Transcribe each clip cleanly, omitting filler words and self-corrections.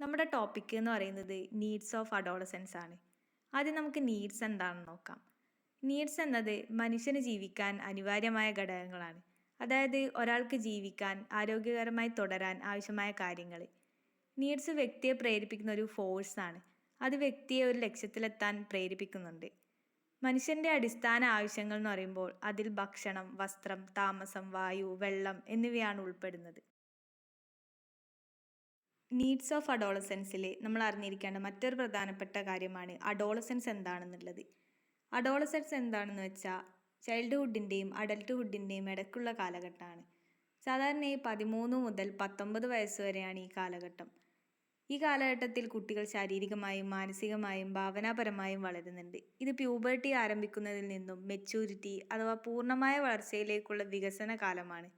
നമ്മുടെ ടോപ്പിക് എന്ന് പറയുന്നത് നീഡ്സ് ഓഫ് അഡോളസൻസ് ആണ്. ആദ്യം നമുക്ക് നീഡ്സ് എന്താണെന്ന് നോക്കാം. നീഡ്സ് എന്നത് മനുഷ്യന് ജീവിക്കാൻ അനിവാര്യമായ ഘടകങ്ങളാണ്. അതായത് ഒരാൾക്ക് ജീവിക്കാൻ ആരോഗ്യകരമായി തുടരാൻ ആവശ്യമായ കാര്യങ്ങൾ. നീഡ്സ് വ്യക്തിയെ പ്രേരിപ്പിക്കുന്ന ഒരു ഫോഴ്സാണ്. അത് വ്യക്തിയെ ഒരു ലക്ഷ്യത്തിലെത്താൻ പ്രേരിപ്പിക്കുന്നുണ്ട്. മനുഷ്യൻ്റെ അടിസ്ഥാന ആവശ്യങ്ങൾ എന്ന് പറയുമ്പോൾ അതിൽ ഭക്ഷണം, വസ്ത്രം, താമസം, വായു, വെള്ളം എന്നിവയാണ് ഉൾപ്പെടുന്നത്. നീഡ്സ് ഓഫ് അഡോളസൻസിൽ നമ്മൾ അറിഞ്ഞിരിക്കേണ്ട മറ്റൊരു പ്രധാനപ്പെട്ട കാര്യമാണ് അഡോളസൻസ് എന്താണെന്നുള്ളത്. അഡോളസൻസ് എന്താണെന്ന് വെച്ചാൽ ചൈൽഡ്ഹുഡിൻ്റെയും അഡൽട്ട്ഹുഡിൻ്റെയും ഇടയ്ക്കുള്ള കാലഘട്ടമാണ്. സാധാരണയായി 13 മുതൽ 19 വയസ്സ് വരെയാണ് ഈ കാലഘട്ടം. ഈ കാലഘട്ടത്തിൽ കുട്ടികൾ ശാരീരികമായും മാനസികമായും ഭാവനാപരമായും വളരുന്നുണ്ട്. ഇത് പ്യൂബർട്ടി ആരംഭിക്കുന്നതിൽ നിന്നും മെച്യൂരിറ്റി അഥവാ പൂർണ്ണമായ വളർച്ചയിലേക്കുള്ള വികസന കാലമാണ്.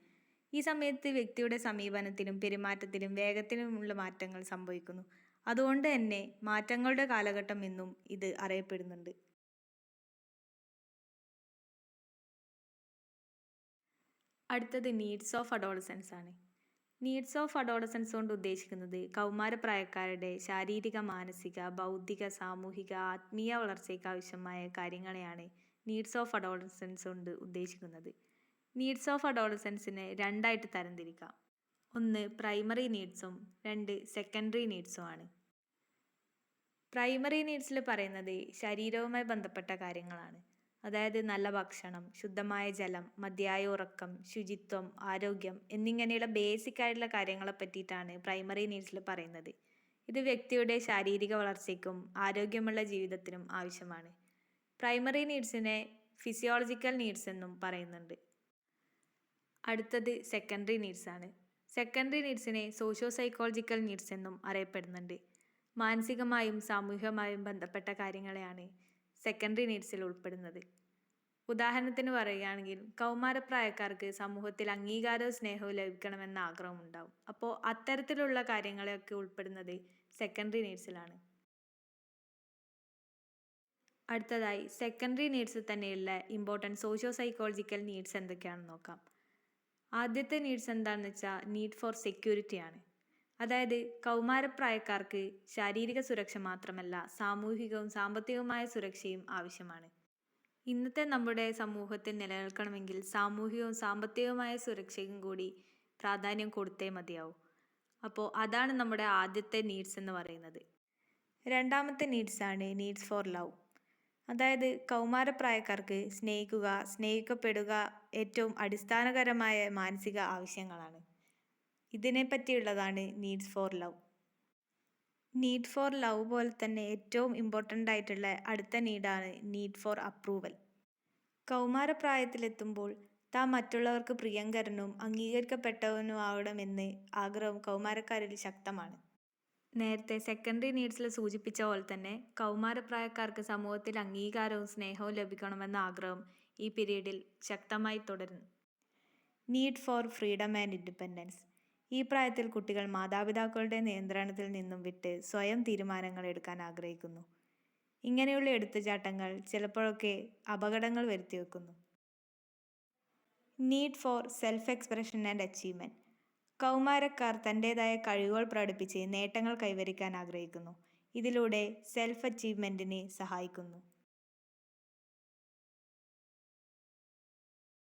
ഈ സമയത്ത് വ്യക്തിയുടെ സമീപനത്തിലും പെരുമാറ്റത്തിലും വേഗത്തിലുമുള്ള മാറ്റങ്ങൾ സംഭവിക്കുന്നു. അതുകൊണ്ട് തന്നെ മാറ്റങ്ങളുടെ കാലഘട്ടം എന്നും ഇത് അറിയപ്പെടുന്നുണ്ട്. അടുത്തത് നീഡ്സ് ഓഫ് അഡോളസൻസ് ആണ്. നീഡ്സ് ഓഫ് അഡോളസൻസ് കൊണ്ട് ഉദ്ദേശിക്കുന്നത് കൗമാരപ്രായക്കാരുടെ ശാരീരിക, മാനസിക, ബൗദ്ധിക, സാമൂഹിക, ആത്മീയ വളർച്ചയ്ക്ക് ആവശ്യമായ കാര്യങ്ങളെയാണ് നീഡ്സ് ഓഫ് അഡോളസൻസ് കൊണ്ട് ഉദ്ദേശിക്കുന്നത്. നീഡ്സ് ഓഫ് അഡോളസൻസിനെ രണ്ടായിട്ട് തരംതിരിക്കാം. ഒന്ന് പ്രൈമറി നീഡ്സും രണ്ട് സെക്കൻഡറി നീഡ്സും ആണ്. പ്രൈമറി നീഡ്സിൽ പറയുന്നത് ശരീരവുമായി ബന്ധപ്പെട്ട കാര്യങ്ങളാണ്. അതായത് നല്ല ഭക്ഷണം, ശുദ്ധമായ ജലം, മതിയായ ഉറക്കം, ശുചിത്വം, ആരോഗ്യം എന്നിങ്ങനെയുള്ള ബേസിക് ആയിട്ടുള്ള കാര്യങ്ങളെ പറ്റിയിട്ടാണ് പ്രൈമറി നീഡ്സിൽ പറയുന്നത്. ഇത് വ്യക്തിയുടെ ശാരീരിക വളർച്ചയ്ക്കും ആരോഗ്യമുള്ള ജീവിതത്തിനും ആവശ്യമാണ്. പ്രൈമറി നീഡ്സിനെ ഫിസിയോളജിക്കൽ നീഡ്സ് എന്നും പറയുന്നുണ്ട്. അടുത്തത് സെക്കൻഡറി നീഡ്സ് ആണ്. സെക്കൻഡറി നീഡ്സിനെ സോഷ്യോ സൈക്കോളജിക്കൽ നീഡ്സ് എന്നും അറിയപ്പെടുന്നുണ്ട്. മാനസികമായും സാമൂഹികമായും ബന്ധപ്പെട്ട കാര്യങ്ങളെയാണ് സെക്കൻഡറി നീഡ്സിൽ ഉൾപ്പെടുന്നത്. ഉദാഹരണത്തിന് പറയുകയാണെങ്കിൽ കൗമാരപ്രായക്കാർക്ക് സമൂഹത്തിൽ അംഗീകാരവും സ്നേഹവും ലഭിക്കണമെന്ന ആഗ്രഹം ഉണ്ടാവും. അപ്പോൾ അത്തരത്തിലുള്ള കാര്യങ്ങളെയൊക്കെ ഉൾപ്പെടുന്നത് സെക്കൻഡറി നീഡ്സിലാണ്. അടുത്തതായി സെക്കൻഡറി നീഡ്സിൽ തന്നെയുള്ള ഇമ്പോർട്ടൻറ്റ് സോഷ്യോ സൈക്കോളജിക്കൽ നീഡ്സ് എന്തൊക്കെയാണെന്ന് നോക്കാം. ആദ്യത്തെ നീഡ്സ് എന്താണെന്ന് വെച്ചാൽ നീഡ് ഫോർ സെക്യൂരിറ്റി ആണ്. അതായത് കൗമാരപ്രായക്കാർക്ക് ശാരീരിക സുരക്ഷ മാത്രമല്ല സാമൂഹികവും സാമ്പത്തികവുമായ സുരക്ഷയും ആവശ്യമാണ്. ഇന്നത്തെ നമ്മുടെ സമൂഹത്തിൽ നിലനിൽക്കണമെങ്കിൽ സാമൂഹികവും സാമ്പത്തികവുമായ സുരക്ഷയ്ക്കും കൂടി പ്രാധാന്യം കൊടുത്തേ മതിയാവും. അപ്പോൾ അതാണ് നമ്മുടെ ആദ്യത്തെ നീഡ്സ് എന്ന് പറയുന്നത്. രണ്ടാമത്തെ നീഡ്സാണ് നീഡ്സ് ഫോർ ലവ്. അതായത് കൗമാരപ്രായക്കാർക്ക് സ്നേഹിക്കുക, സ്നേഹിക്കപ്പെടുക ഏറ്റവും അടിസ്ഥാനകരമായ മാനസിക ആവശ്യങ്ങളാണ്. ഇതിനെപ്പറ്റിയുള്ളതാണ് needs for love. Need for love പോലെ തന്നെ ഏറ്റവും ഇമ്പോർട്ടൻ്റ് ആയിട്ടുള്ള അടുത്ത നീഡാണ് നീഡ് ഫോർ അപ്രൂവൽ. കൗമാരപ്രായത്തിലെത്തുമ്പോൾ താൻ മറ്റുള്ളവർക്ക് പ്രിയങ്കരനും അംഗീകരിക്കപ്പെട്ടവനുമാവണമെന്ന് ആഗ്രഹം കൗമാരക്കാരിൽ ശക്തമാണ്. നേരത്തെ സെക്കൻഡറി നീഡ്സിൽ സൂചിപ്പിച്ച പോലെ തന്നെ കൗമാരപ്രായക്കാർക്ക് സമൂഹത്തിൽ അംഗീകാരവും സ്നേഹവും ലഭിക്കണമെന്ന ആഗ്രഹം ഈ പീരീഡിൽ ശക്തമായി തുടരുന്നു. Need for freedom and independence. ഈ പ്രായത്തിൽ കുട്ടികൾ മാതാപിതാക്കളുടെ നിയന്ത്രണത്തിൽ നിന്നും വിട്ട് സ്വയം തീരുമാനങ്ങൾ എടുക്കാൻ ആഗ്രഹിക്കുന്നു. ഇങ്ങനെയുള്ള എടുത്തുചാട്ടങ്ങൾ ചിലപ്പോഴൊക്കെ അപകടങ്ങൾ വരുത്തിവെക്കുന്നു. Need for self expression and achievement. കൗമാരക്കാർ തൻ്റേതായ കഴിവുകൾ പ്രകടിപ്പിച്ച് നേട്ടങ്ങൾ കൈവരിക്കാൻ ആഗ്രഹിക്കുന്നു. ഇതിലൂടെ സെൽഫ് അച്ചീവ്മെൻറ്റിന് സഹായിക്കുന്നു.